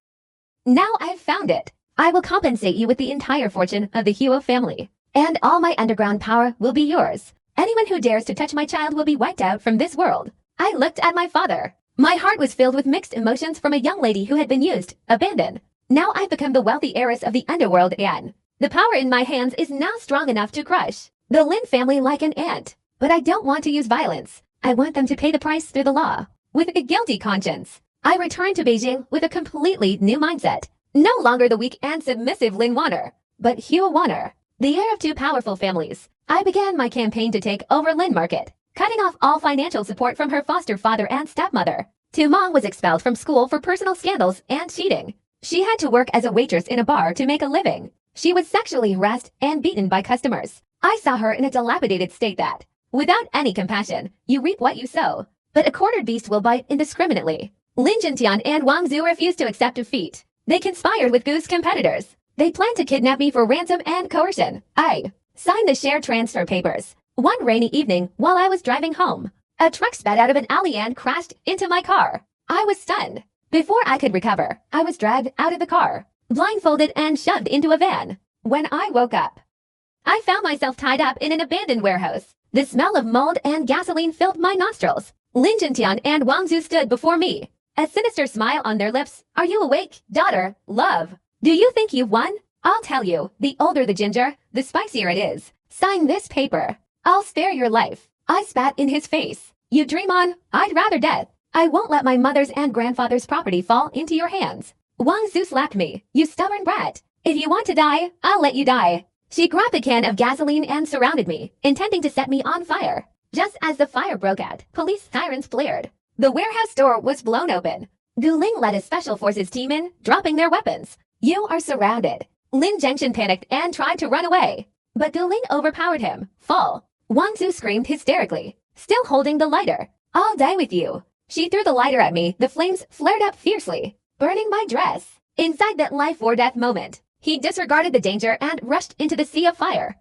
A: Now I've found it. I will compensate you with the entire fortune of the Huo family, and all my underground power will be yours. Anyone who dares to touch my child will be wiped out from this world." I looked at my father. My heart was filled with mixed emotions from a young lady who had been used, abandoned. Now I've become the wealthy heiress of the underworld again. The power in my hands is now strong enough to crush the Lin family like an ant. But I don't want to use violence. I want them to pay the price through the law. With a guilty conscience, I returned to Beijing with a completely new mindset. No longer the weak and submissive Lin Warner, but Huo Warner, the heir of two powerful families. I began my campaign to take over Lin Market, cutting off all financial support from her foster father and stepmother. Tu Mong was expelled from school for personal scandals and cheating. She had to work as a waitress in a bar to make a living. She was sexually harassed and beaten by customers. I saw her in a dilapidated state that, without any compassion, you reap what you sow. But a cornered beast will bite indiscriminately. Lin Jintian and Wang Zhu refused to accept defeat. They conspired with Gu's competitors. They planned to kidnap me for ransom and coercion. I signed the share transfer papers. One rainy evening, while I was driving home, a truck sped out of an alley and crashed into my car. I was stunned. Before I could recover, I was dragged out of the car, blindfolded and shoved into a van. When I woke up, I found myself tied up in an abandoned warehouse. The smell of mold and gasoline filled my nostrils. Lin Jintian and Wang Zhu stood before me, a sinister smile on their lips. "Are you awake, daughter? Love. Do you think you've won? I'll tell you, the older the ginger, the spicier it is. Sign this paper." I'll spare your life. I spat in his face. You dream on, I'd rather death. I won't let my mother's and grandfather's property fall into your hands. Wang Zhu slapped me. You stubborn brat. If you want to die, I'll let you die. She grabbed a can of gasoline and surrounded me, intending to set me on fire. Just as the fire broke out, police sirens blared. The warehouse door was blown open. Gu Ling led a special forces team in, dropping their weapons. You are surrounded. Lin Zhengshan panicked and tried to run away. But Gu Ling overpowered him. Fall. Wang Zhu screamed hysterically, still holding the lighter. I'll die with you. She threw the lighter at me. The flames flared up fiercely, burning my dress. Inside that life or death moment, he disregarded the danger and rushed into the sea of fire.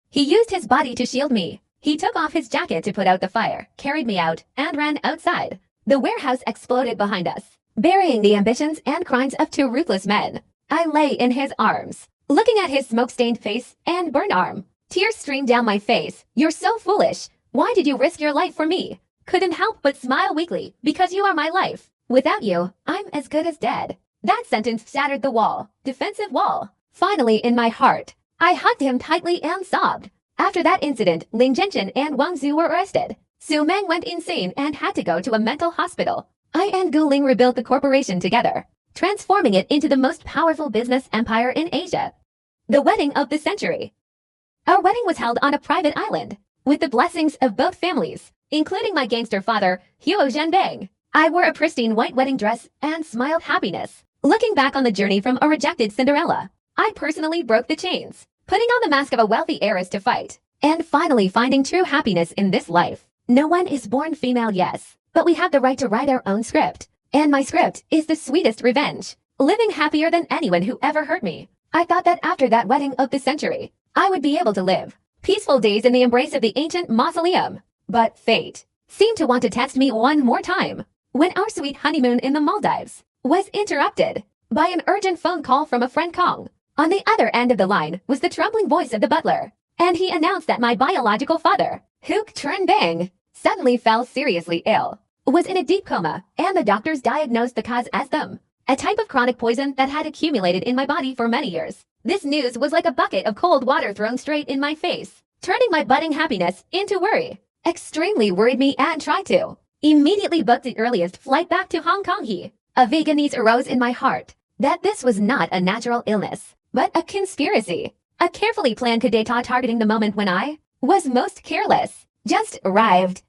A: He used his body to shield me. He took off his jacket to put out the fire, carried me out, and ran outside. The warehouse exploded behind us, burying the ambitions and crimes of two ruthless men. I lay in his arms, looking at his smoke-stained face and burned arm. Tears streamed down my face. You're so foolish. Why did you risk your life for me? Couldn't help but smile weakly, because you are my life. Without you, I'm as good as dead. That sentence shattered the wall, defensive wall. Finally, in my heart, I hugged him tightly and sobbed. After that incident, Lin Zhengshan and Wang Zhu were arrested. Su Meng went insane and had to go to a mental hospital. I and Gu Ling rebuilt the corporation together, transforming it into the most powerful business empire in Asia. The wedding of the century. Our wedding was held on a private island, with the blessings of both families, including my gangster father, Huo Zhenbang. I wore a pristine white wedding dress and smiled happiness. Looking back on the journey from a rejected Cinderella, I personally broke the chains, putting on the mask of a wealthy heiress to fight, and finally finding true happiness in this life. No one is born female, yes, but we have the right to write our own script. And my script is the sweetest revenge, living happier than anyone who ever hurt me. I thought that after that wedding of the century, I would be able to live peaceful days in the embrace of the ancient mausoleum. But fate seemed to want to test me one more time, when our sweet honeymoon in the Maldives was interrupted by an urgent phone call from a friend Kong. On the other end of the line was the trembling voice of the butler, and he announced that my biological father, Hook Tren Bang, suddenly fell seriously ill, was in a deep coma, and the doctors diagnosed the cause as them, a type of chronic poison that had accumulated in my body for many years. This news was like a bucket of cold water thrown straight in my face, turning my budding happiness into worry. Extremely worried me and tried to immediately book the earliest flight back to Hong Kong. A vagueness arose in my heart that this was not a natural illness, but a conspiracy. A carefully planned coup d'etat targeting the moment when I was most careless. Just arrived.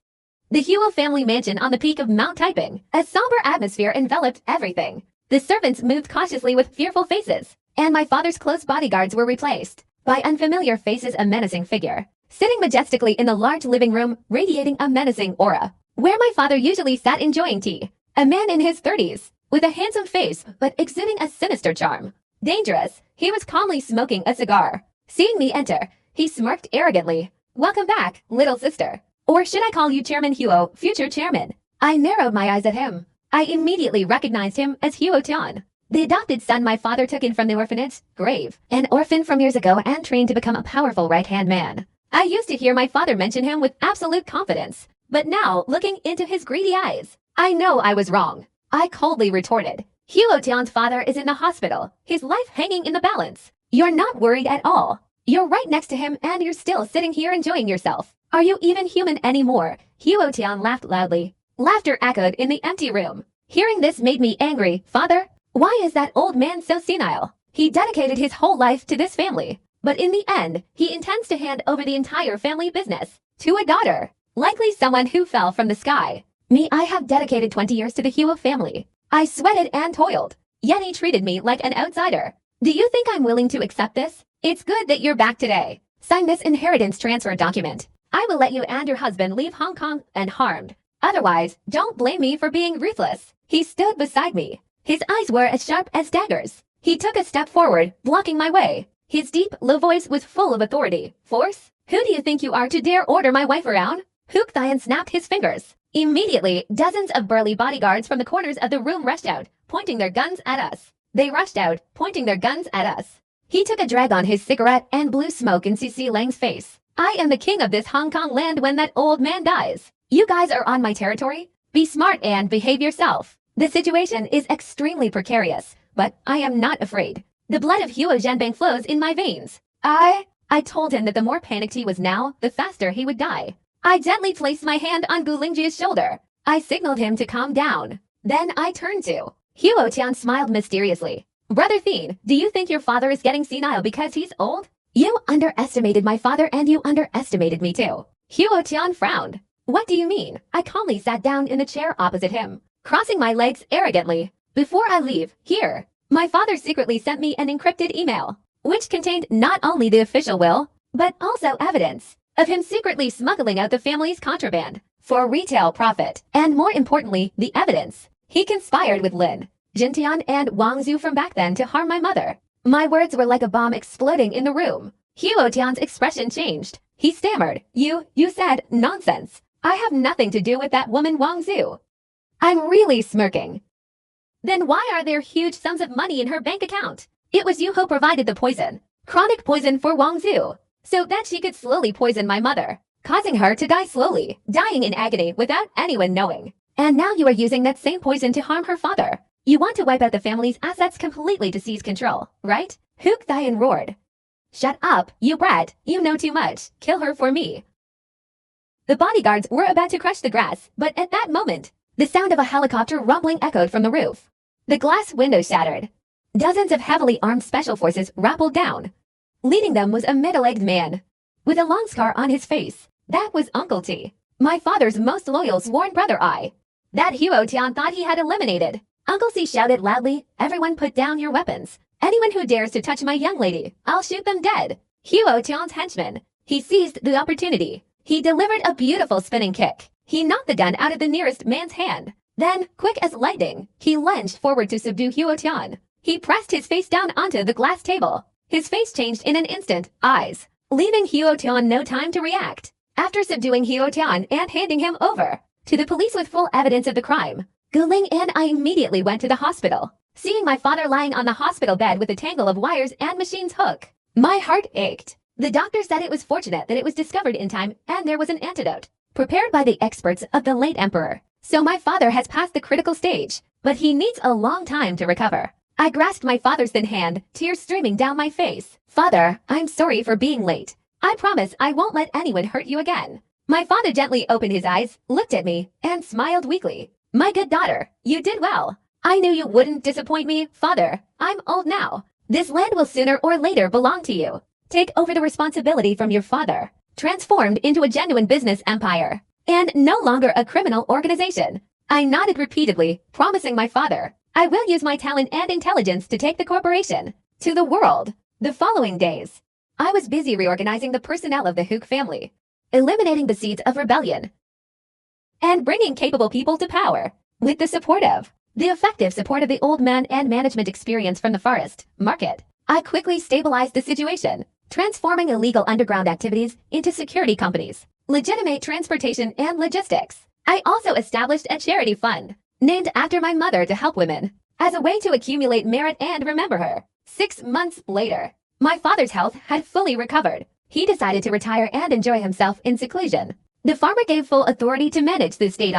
A: The Huo family mansion on the peak of Mount Taiping. A somber atmosphere enveloped everything. The servants moved cautiously with fearful faces, and my father's close bodyguards were replaced by unfamiliar faces. A menacing figure, sitting majestically in the large living room, radiating a menacing aura, where my father usually sat enjoying tea. A man in his 30s, with a handsome face but exuding a sinister charm. Dangerous, he was calmly smoking a cigar. Seeing me enter, he smirked arrogantly. Welcome back, little sister. Or should I call you Chairman Huo, future chairman? I narrowed my eyes at him. I immediately recognized him as Huo Tian, the adopted son my father took in from the orphanage, grave, an orphan from years ago and trained to become a powerful right-hand man. I used to hear my father mention him with absolute confidence, but now, looking into his greedy eyes, I know I was wrong. I coldly retorted, Huo Tian's father is in the hospital, his life hanging in the balance. You're not worried at all. You're right next to him and you're still sitting here enjoying yourself. Are you even human anymore? Huo Tian laughed loudly. Laughter echoed in the empty room. Hearing this made me angry. Father, why is that old man so senile? He dedicated his whole life to this family, but in the end, he intends to hand over the entire family business to a daughter, likely someone who fell from the sky. Me, I have dedicated 20 years to the Huo family. I sweated and toiled, yet he treated me like an outsider. Do you think I'm willing to accept this? It's good that you're back today. Sign this inheritance transfer document. I will let you and your husband leave Hong Kong unharmed. Otherwise, don't blame me for being ruthless. He stood beside me. His eyes were as sharp as daggers. He took a step forward, blocking my way. His deep, low voice was full of authority. Force? Who do you think you are to dare order my wife around? Hook Thian snapped his fingers. Immediately, dozens of burly bodyguards from the corners of the room rushed out, pointing their guns at us. They rushed out, pointing their guns at us. He took a drag on his cigarette and blew smoke in CC Lang's face. I am the king of this Hong Kong land when that old man dies. You guys are on my territory? Be smart and behave yourself. The situation is extremely precarious, but I am not afraid. The blood of Huo Zhenbang flows in my veins. I I told him that the more panicked he was now, the faster he would die. I gently placed my hand on Gu Lingji's shoulder. I signaled him to calm down. Then I turned to Huo Tian smiled mysteriously. Brother Thien, do you think your father is getting senile because he's old? You underestimated my father and you underestimated me too. Huo Tian frowned. What do you mean? I calmly sat down in the chair opposite him, crossing my legs arrogantly. Before I leave, here, my father secretly sent me an encrypted email, which contained not only the official will, but also evidence of him secretly smuggling out the family's contraband for retail profit, and more importantly, the evidence. He conspired with Lin, Jintian, and Wang Zhu from back then to harm my mother. My words were like a bomb exploding in the room. Huo Tian's expression changed. He stammered, You said nonsense. I have nothing to do with that woman Wang Zhu. I'm really smirking. Then why are there huge sums of money in her bank account? It was you who provided the poison, chronic poison for Wang Zhu, so that she could slowly poison my mother, causing her to die slowly, dying in agony without anyone knowing. And now you are using that same poison to harm her father. You want to wipe out the family's assets completely to seize control, right? Hook Thien roared. Shut up, you brat. You know too much. Kill her for me. The bodyguards were about to crush the grass, but at that moment, the sound of a helicopter rumbling echoed from the roof. The glass window shattered. Dozens of heavily armed special forces rappelled down. Leading them was a middle-aged man, with a long scar on his face. That was Uncle T, my father's most loyal sworn brother. That Huo Tian thought he had eliminated. Uncle C shouted loudly, Everyone put down your weapons. Anyone who dares to touch my young lady, I'll shoot them dead. Huo Tian's henchman. He seized the opportunity. He delivered a beautiful spinning kick. He knocked the gun out of the nearest man's hand. Then, quick as lightning, he lunged forward to subdue Huo Tian. He pressed his face down onto the glass table. His face changed in an instant, leaving Huo Tian no time to react. After subduing Huo Tian and handing him over to the police with full evidence of the crime, Gu Ling and I immediately went to the hospital. Seeing my father lying on the hospital bed with a tangle of wires and machine's hook, my heart ached. The doctor said it was fortunate that it was discovered in time and there was an antidote, prepared by the experts of the late emperor. So my father has passed the critical stage, but he needs a long time to recover. I grasped my father's thin hand, tears streaming down my face. Father, I'm sorry for being late. I promise I won't let anyone hurt you again. My father gently opened his eyes, looked at me, and smiled weakly. My good daughter, you did well. I knew you wouldn't disappoint me, father. I'm old now. This land will sooner or later belong to you. Take over the responsibility from your father, transformed into a genuine business empire, and no longer a criminal organization. I nodded repeatedly, promising my father, I will use my talent and intelligence to take the corporation to the world. The following days, I was busy reorganizing the personnel of the Hook family, eliminating the seeds of rebellion, and bringing capable people to power. With the effective support of the old man and management experience from the forest market, I quickly stabilized the situation, transforming illegal underground activities into security companies, legitimate transportation and logistics. I also established a charity fund, named after my mother to help women, as a way to accumulate merit and remember her. 6 months later, my father's health had fully recovered. He decided to retire and enjoy himself in seclusion. The farmer gave full authority to manage the state.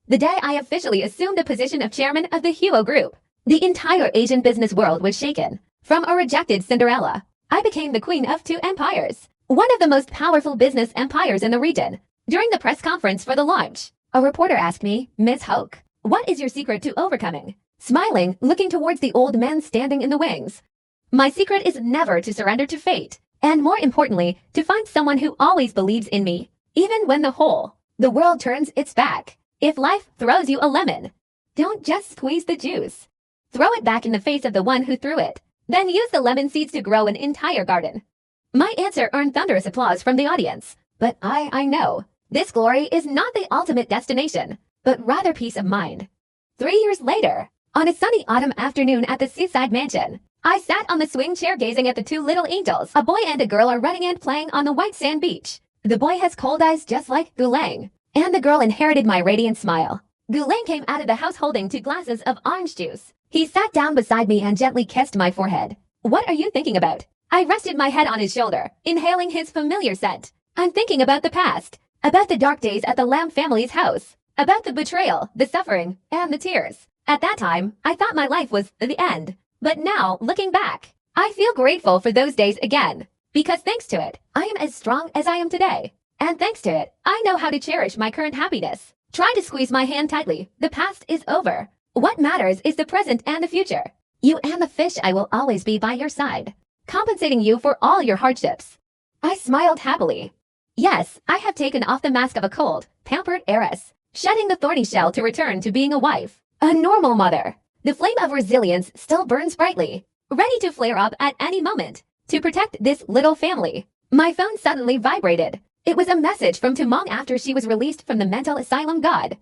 A: The day I officially assumed the position of chairman of the Huo Group, the entire Asian business world was shaken. From a rejected Cinderella, I became the queen of 2 empires, one of the most powerful business empires in the region. During the press conference for the launch, a reporter asked me, Ms. Hoke, what is your secret to overcoming? Smiling, looking towards the old man standing in the wings. My secret is never to surrender to fate, and more importantly, to find someone who always believes in me, even when the world turns its back. If life throws you a lemon, don't just squeeze the juice. Throw it back in the face of the one who threw it. Then use the lemon seeds to grow an entire garden. My answer earned thunderous applause from the audience. But I know, this glory is not the ultimate destination, but rather peace of mind. 3 years later, on a sunny autumn afternoon at the seaside mansion, I sat on the swing chair gazing at the 2 little angels. A boy and a girl are running and playing on the white sand beach. The boy has cold eyes just like Gu Lang, and the girl inherited my radiant smile. Gu Lang came out of the house holding 2 glasses of orange juice. He sat down beside me and gently kissed my forehead. What are you thinking about? I rested my head on his shoulder, inhaling his familiar scent. I'm thinking about the past, about the dark days at the Lam family's house, about the betrayal, the suffering, and the tears. At that time, I thought my life was the end. But now, looking back, I feel grateful for those days again, Because thanks to it, I am as strong as I am today. And thanks to it, I know how to cherish my current happiness. Try to squeeze my hand tightly. The past is over. What matters is the present and the future. You and the fish, I will always be by your side, compensating you for all your hardships. I smiled happily. Yes, I have taken off the mask of a cold, pampered heiress, shedding the thorny shell to return to being a wife, a normal mother. The flame of resilience still burns brightly, ready to flare up at any moment, to protect this little family. My phone suddenly vibrated. It was a message from Tumong after she was released from the mental asylum. God,